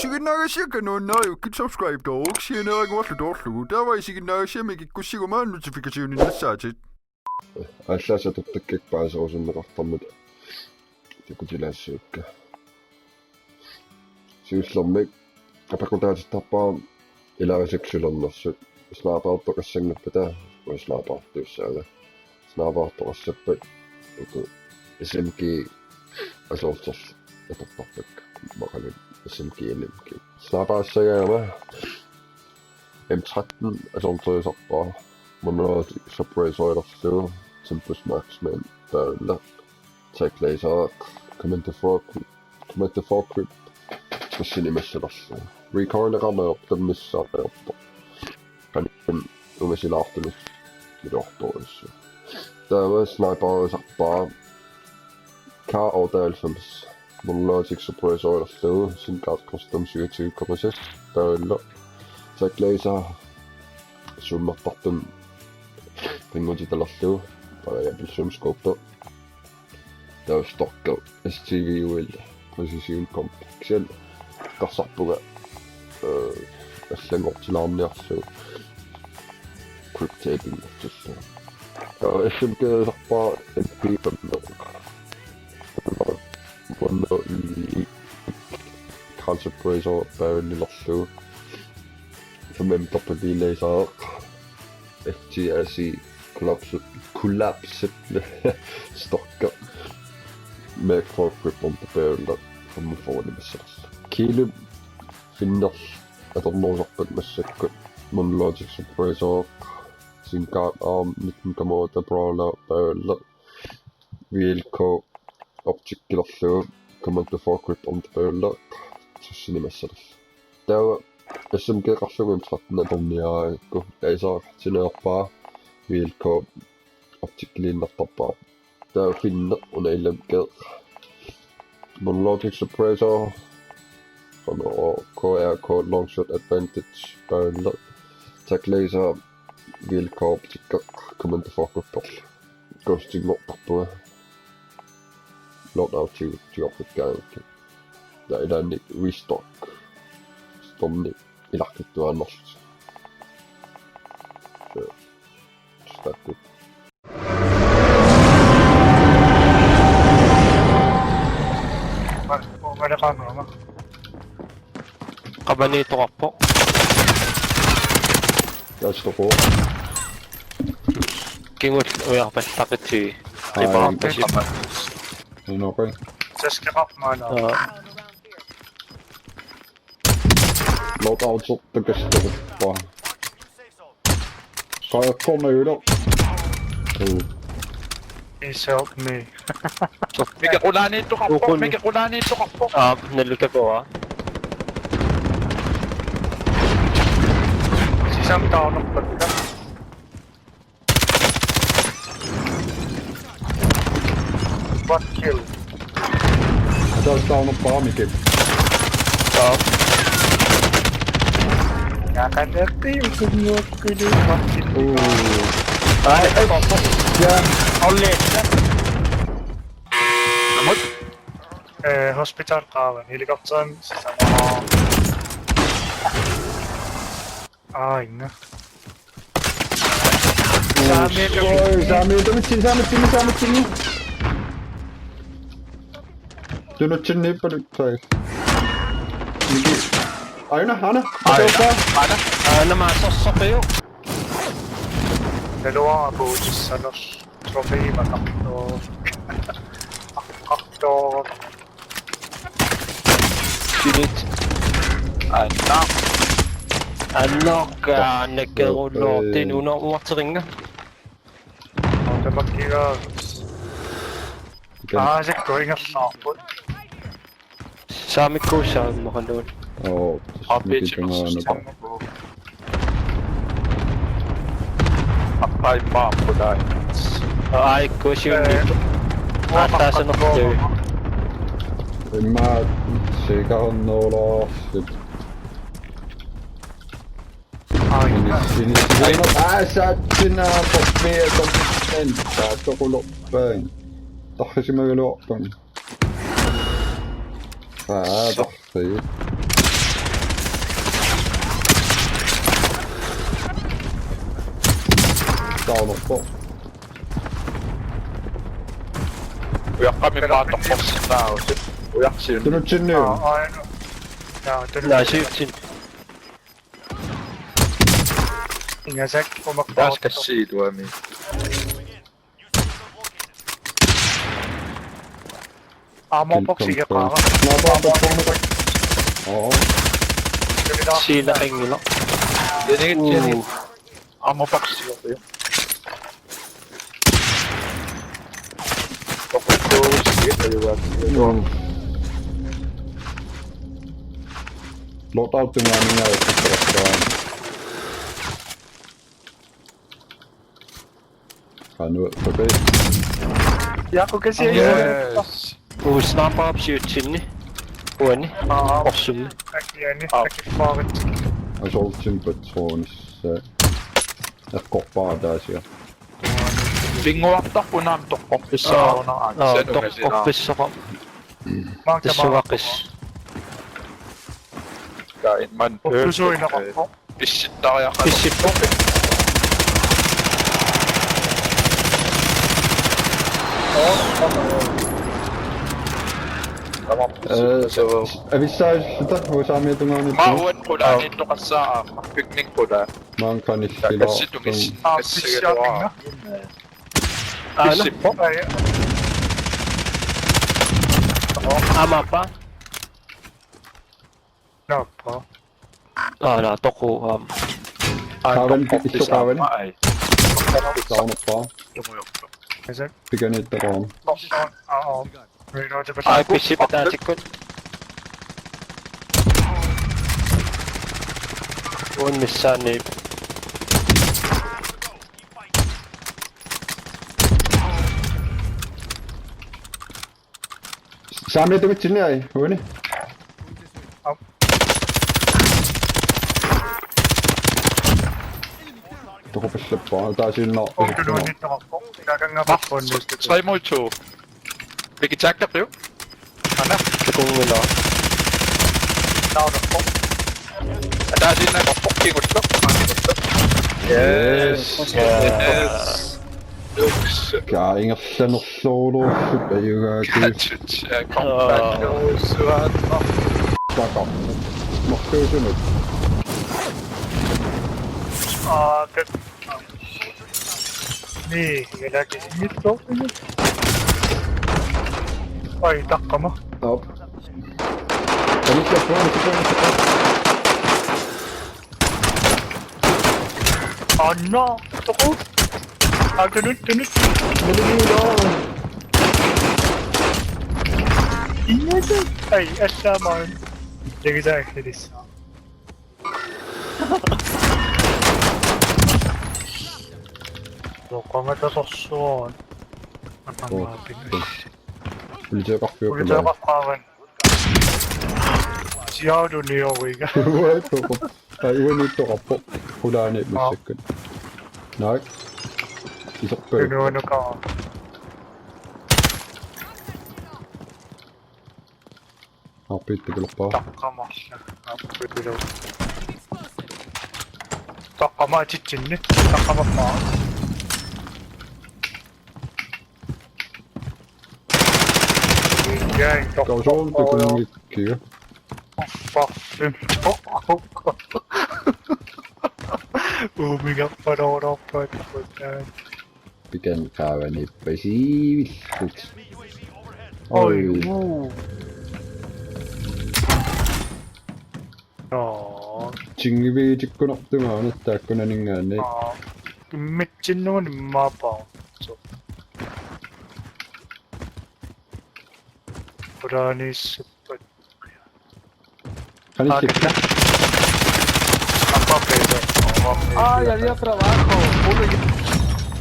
sige nagasika no naayukit subscribe dog siinaag wallutorlugu taavaisikin naagasiamikikkussigumaan notificationinnasaatit аллаасатуттаккиппаасоорсуннеқартармут такутилаассуукка сиуслэрмик апакутаатиттарпаа илаарисаксулернэрсут снааpaartoqassangapпата уислаапаартуссаага снааpaartoqassappat уку SMG асоортерс атортарпакка мақалун SMG LMG снаапаассагаама M13 асоортерисарпаа Monroe suppressor Tempest Marksman Barrel Tech Laser Commander Grip Cinemassalassa Recoilerarneorta missaareorta qanikkan umasilaartunus milortorissu taava sniperisarpaa K98 Monroe suppressor Singular Custom 27,6 Barrel Tech Laser summertartum ringutitalerlugu parajapissuumskuuppa taustokka STVUL precision compaction qarsarpuga allangortilaarniarlugu quick taping artussu SMG-sarpaa MP-pamma wanna concentrator barrelilerlugu formemtorpagi laser FTRC collapse stocker med grip on the barrel from forward missile kilo finner atornersorpat massakku monologic suppressor singular arm 19,8 brawler barrel VLK optikilerlugu command for grip on the barrel tussinimassal tawa SMG-qarlugum 13 atorniaraakku laserartineerpaa VLK optikiliinnartarpaa taa finne unaillamkeq monologic suppressor from KRK long shot advantage barrel tech laser VLK optikkaq command for gripperl ghostingortarpua loadout tiorfikkaanukki tailaannik restock storni ilarkittuaannerlut stakku Malaqaama qabanitoqarpo yastoqo kingut ujarpallaqitsi qipararpasi inoqi taskiqarmaana loadout takastorpaa qaaqornagula Please help me. Mikä qulaaniittoqarpo nallutakoa Sisamtaanerpatta What kill? taustaanerpaa mikki Yaaqalerti ukunnuakkulu what kill? ai ja Olleetta hospital qaavan helikopteran sisamaa inga Saami tunutsinni paluttai mikki aina hana nämä sossopeju Dalawa puutissanos trofeima kahtoo sinit annokka nekkerulloortin unormuarteringa Otamakkigaas sekko ingerlaarput saamikkuussaammoqaluun Appaipaapputai aikkuusiunni aattaasanertuu Mä siikaannoolaassit Sinä pääsät sinä poppiekon lentää tokuloppäin Tahkisimme vielä oppan Tahkisiin Takorloorsinnaagukku. Uyak kami Takorloorsinnaagukku. Uyak sinne. Tullut sinne. Aina. Joo, Nää syyksin. Ingen säck på mig. Pääskä siiduamiin. Ammo boxi ja kaava. Oo. Siinä hengillä. Jenit. Ammo paksi oli jo. Loadoutimia minä yrittävät. Hän nyt sopii. Jaakko käsi ei Yes. Snappa op syyksin. Huoni. Ossummi. äkki faarit. Hän soltsin Petronissa. Et koppaa täisiä. Bingoa tapunan tokkoppissa on. Tokkoppissa. Tässä vakis. Käin man Pysyinä rappo. Pissittää ja Pissippo. Vissaisi sitä, voi saa miettimään nyt. Mä uuden kudaa niin tukas saa. Pykning kudaa. Mä oon kanissa Ja sillä. käsitungis. Pissatinga. Pissippo. Ei. Amapa. Nappa. Nää toku. Kaaven, iso kaaven. Ei. Saunoppaa. Ja se Pikä niitä roon. on. Reloadipä Ai pissipä täälsikö. On missään niin. Saa mietimät sinne ei, voini? Tuohon pisseppaa, tai siinä on. Onko noin niitä rappo? Käydään rappoon niistä. Sai muituu. Mikä tjäkkä jo? Anna. Kungilla. Naudappo. Tää siinä on pokki kutsu. Yes. Yes. Yks. Kää sen on solo, ei ole kyllä Comeback nousuat. taka. No kyllä se nyt. Niin, ja näkisin nyt toinen. Ai, takkama. Op. Ja nyt se on Anna! Toko! Aika nyt. Ei, ässää mä oon. Teki sä ehtidissä. Joka me tässä on. Anna mä pinnan. Yli se kahvi on Tuli kyllä. tää vapaaven. Sijaudun niin ovikä. Voi tuohon. Tai voi nyt tuohon hudaa niin missäkään. Näin. Iso pöytä. Kyllä on nukaan. Piitti kyllä paha. Takkamassa. Takkama etsit sinne. Takkama maa. Jäin Kau se on pikku mikkiä. Faffin. Mikä padon oppaita voi käydä. Piken käävä nippesi vissuks. Oi muu. Joo. Tsingi viitikko noptimaan, että kun ne ningään niin. Mitsin noin mapaa. Oranissa. Kanissa. Ay, había trabajo.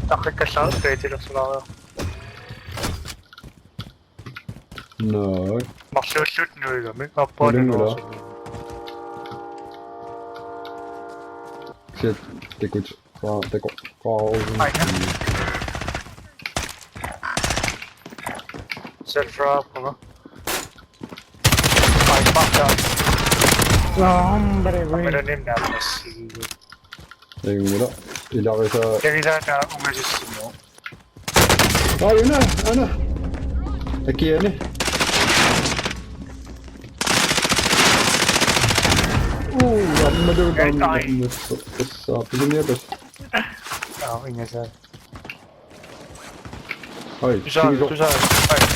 Estás recasado, te tiro su lado. No. Mas se shoot nu igen, men jag på den Då. också. Se tekuts teko kausin. Aina. Self-drop, va? Ay, backa. No, hombre, güey. Pero ni nada así. Ei mulla. Ilarisa... Yarisana umasis mo. Oh, yun na! Ano? Aqui, ano? Dami madami. Pilihan. Ah, ingat sir. Ay, Güzel, güzel. Hayır.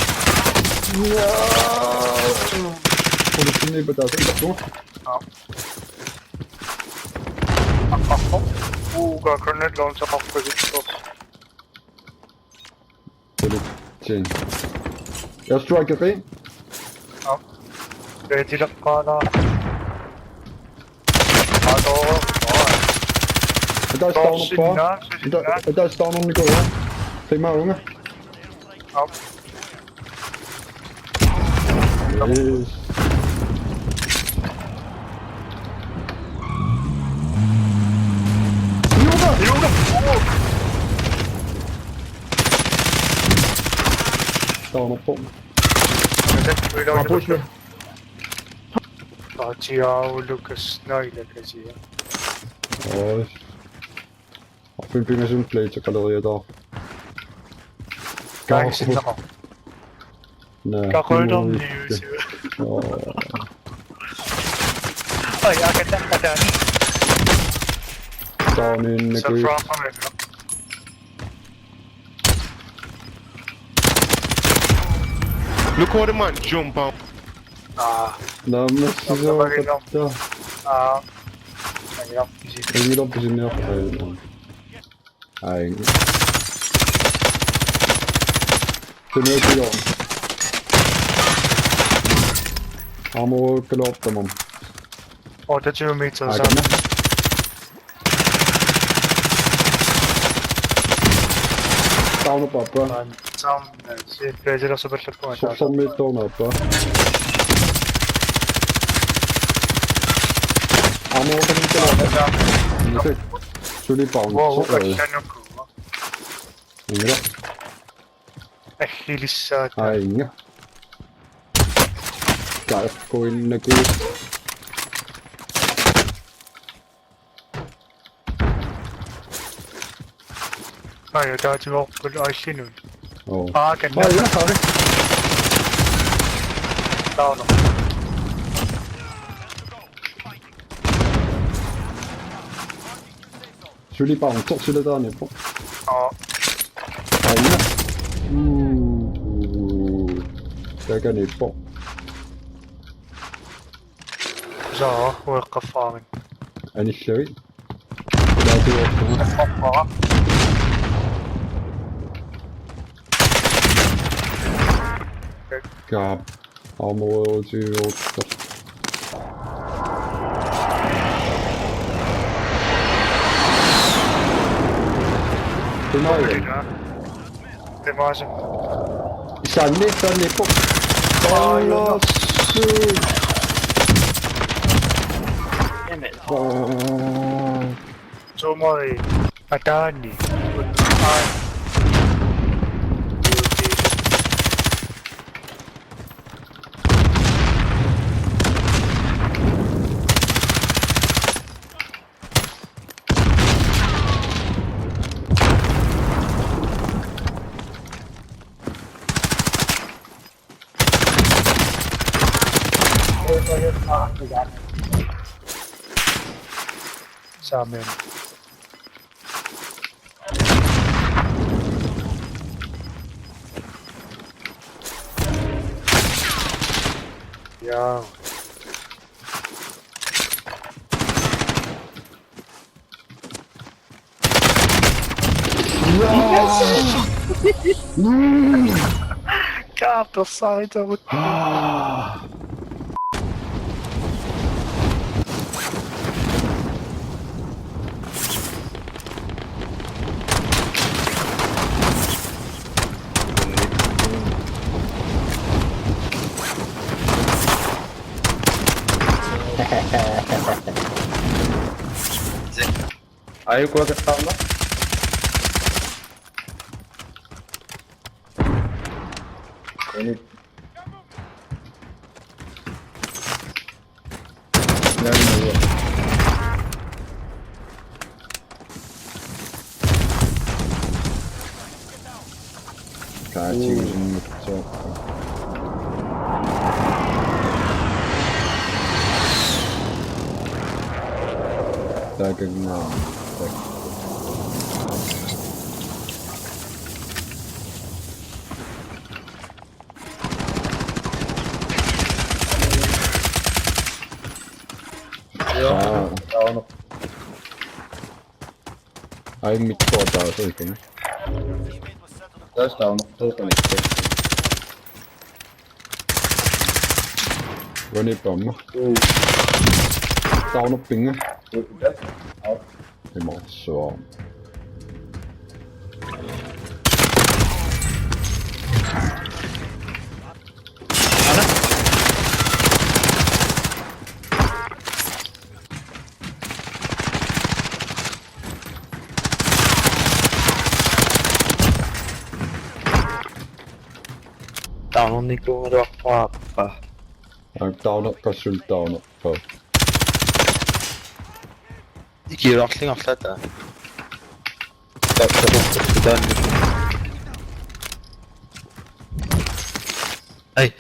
Polisin ne bedava? Ito. Ako. Gagawin lang sa kapatid ko. Polisin. Airstrike rin. Ready lang ka na. Ano? Ito staan op pa. Ito staan om Nico. Zeg maar jongen. Yes. Staan op pom. Push me. Ciao Lucas, na ilagay siya. Oh. Of een prima zo'n kleedje calorieën daar. Kain ako. Nee. Kakoy lang news. Ay, agad na kadan. Staan in de Sa koe. front van het. Look how the man jump out. Dan moet je zo wat daar. Ayun, easy. Ik moet op zijn neer. Ay. Tumuit dan. Allemaal klopt man. Oh, dat je me zo Ay, samen. Staan op papa. Man, samen. Zie, deze is super leuk. Som met toon op hè. Allemaal van die klopt. Jullie pound. Wow, wat kan je ook? Ja. Echt jullie zat. Ay, ja. Kijk, koin na koe. Ay, dat je wel goed uitzien. Oh. Ah, kan Ay, ja, sorry. down. Jullie pound, tot ze dat aan hebben. Oh, Ay, ja. Kijk aan die pop. zo, workervaring. En die sherry. Laat die op. Papa. Ja, allemaal zuur op. Doe Dit was hem. Sanne pop. Alles zoet. Zo mooi. Atani. Sa amin. Yan. Kapel side of it. Ayaw ko agad tama. Init. Yan mo. piviusunngortissinnaavat. Takorloorsinnaagukku. Ai mitkä taas oikein? Tästä on ulkoisesti. Vanipamma. Taunoppinga. Ei maassa. Tää on niinku rappa. Taunokka sul taunokka. Kirjoitin tätä. Tässä rukkasti tänne. Ei.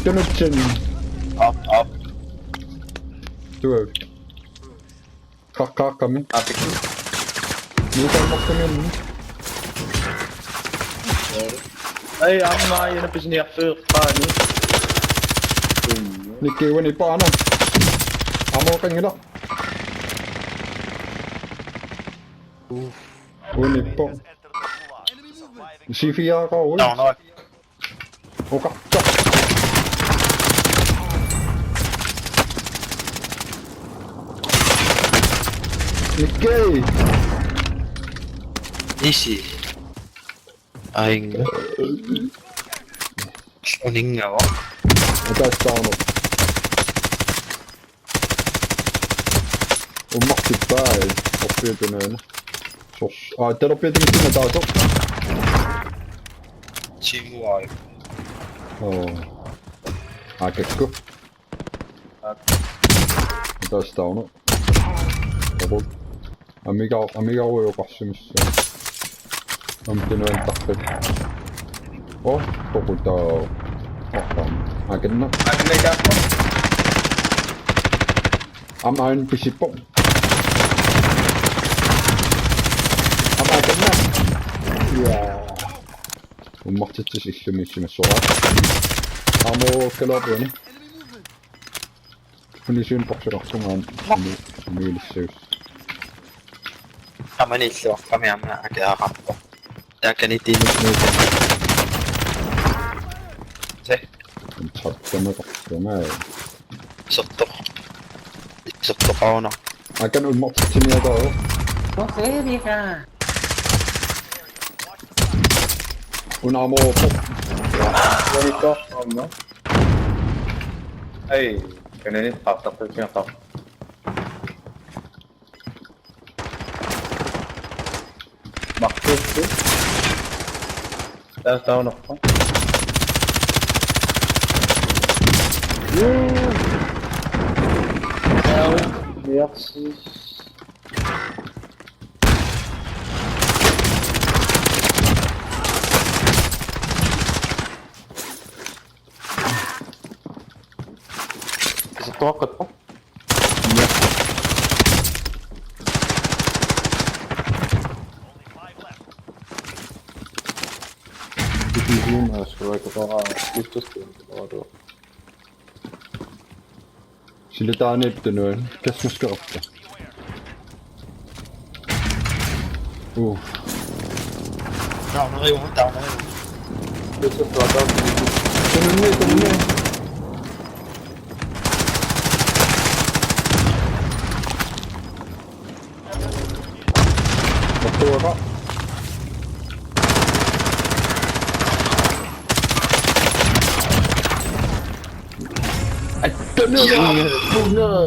Tunutsin. Up. Tuo. Kakkami. Mitä maksaminen? Ei anna aina pisin ja fyrkkaani. Nikki vani paana. Amo kangila. Unippo. Sifia kau. Down, no. Oka. Nikki. Easy. Aing. Oninga ko. Mitäs tää on? Ummahti päin. Oppiutuneen. Sos. Ai, teillä oppiutunut sinne taas on. Chihuahua. Oo. Kekko. Mitäs tää on? Opo. Mikä on jo kassimissa? Antinuen tappet. Oh, koko tää. Agenna. Am ein pisippo. Am agenna. Ja. Ummahtit se sisse missä suoraan. Amo kelapuoni. Meni sympaksi rahtumaan mielisyys. Tämä niissä on kamiamia äkeä happo. Jäänkä niitä ihmisiä. Se. Sattumme katsomaan. Isotto fauna. Aikan ummahtit sinne jotain. No seriä. Un amo po. Bonito, no. Ei, kenen nyt tapaa pyysiä tapaa. Mahtuusti. Tästä on oppa. Merci. Se tuokot po. Sillä tää on eptynyt. Kes mä skapta? Tää on riu. Tonne niin. Tuoka. No!